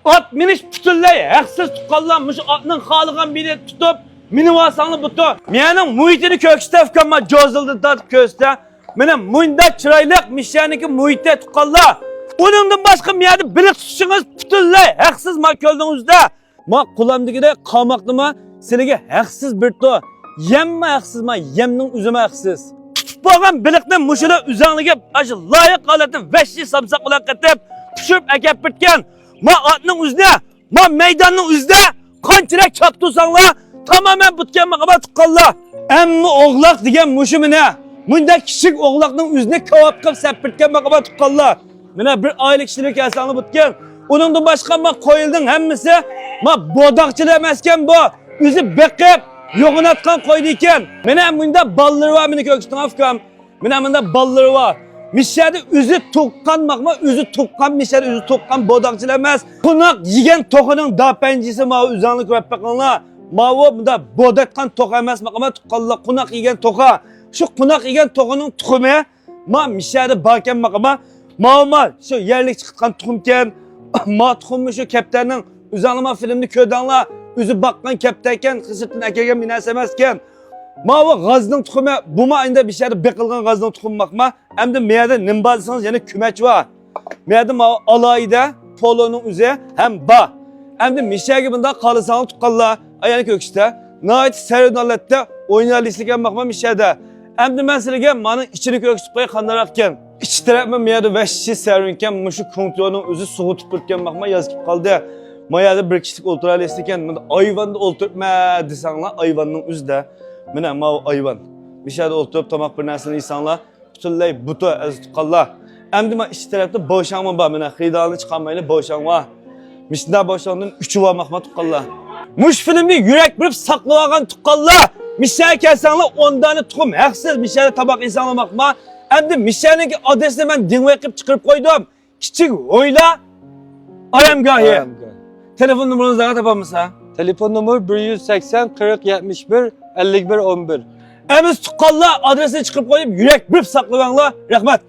At miniş bütünley, haksız tukallanmış atının halıgan biri tutup minivasanlı butu. Menin muhitini köküste fıkanma cozuldu da köste. Menin muyunda çıraylık mişyaniki muhitte tukalla. Onundan başka miyadi bilik tutuşunuz bütünley, haksız ma köldüğünüzde. Ma kulağımdaki kalmaktı mı? Seninki haksız bir to. Yemme haksız ma, yemnin üzüme haksız. Bağın bilikten muşunu üzerine aşı layık aletini veşli samsak olan katip pişirip ekip bitken. Ma atının üzerine, ma meydanın üzerine kançirek çaktırsanla tamamen bitken makaba tıkkalla. Emmi oğlak diyen muşu mine. Munda küçük oğlakның üzerine kavap kıp sepirtken makaba tıkkalla. Mine bir aile kişilik yasanlı bitken. Onun da başka ma koyuldun hemmisi ma bodakçılı emesken bu. Üzü bekip yoğun atkan koydu iken. Mine bunda balları var mine köküstün afkam. Mine bunda balları var. Mişyadi üzü tukkan bakma, üzü tukkan mişyadi üzü tukkan bodakçılı emez. Kunak yiyen tokunun da pencisi ma üzanlık öppekanla. Ma o bunda bodakkan toka emez makama tukkalla kunak yiyen toka. Şu kunak yiyen tokunun tukumu ma mişyadi baken makama. Ma şu yerlik çıkıtkan tukumken. Ma tukummu şu kepterinin üzanlıma filmini ködanla. Üzü bakkan kepteyken kısırtın ekegen minasemezken. Ma o gazının tukumu bu ma ayında bir şeyde bekılgan gazının tukumu bakma. Hem de meyada nimbazsanız yani kümeç var. Meyada ma alayda polonun üzeri hem ba. Hem de mişe gibinde kalırsanız tukalla ayağını köküste. Nait serinalette oynayalıslıken bakma mişede. Hem de ben silegen manın içini köküste koyu kandarakken. İç tarafıma meyada veşçi serinken muşu kontrolünün üzü suğu tupurken bakma yazıp kaldı. Mayada bir kişilik oturalıslıken ayvanda oturtma desanla ayvanın üzde. Mene ma ayvan. Mişede oturup tamak bir nesini insanlar bütünley butu ez tukalla. Emdi ma iç tarafta boşanma ba mene xiydanı çıkanmayla boşanma. Mişde boşandın üçü var makma tukalla. Muş filmde yürek birip saklayan tukalla. Mişeye kelsanla 10 tane tukum haksız mişede tabak insanla makma. Emdi mişeninki adresini ben dinleyip çıkarıp koydum. Küçük oyla Aramgahı. Telefon numaranızı daha tapamız ha? Telefon numara 180 40 71 51 11. Emiz tukalla adresini çıkıp koyup yürek birip saklayanla rahmet.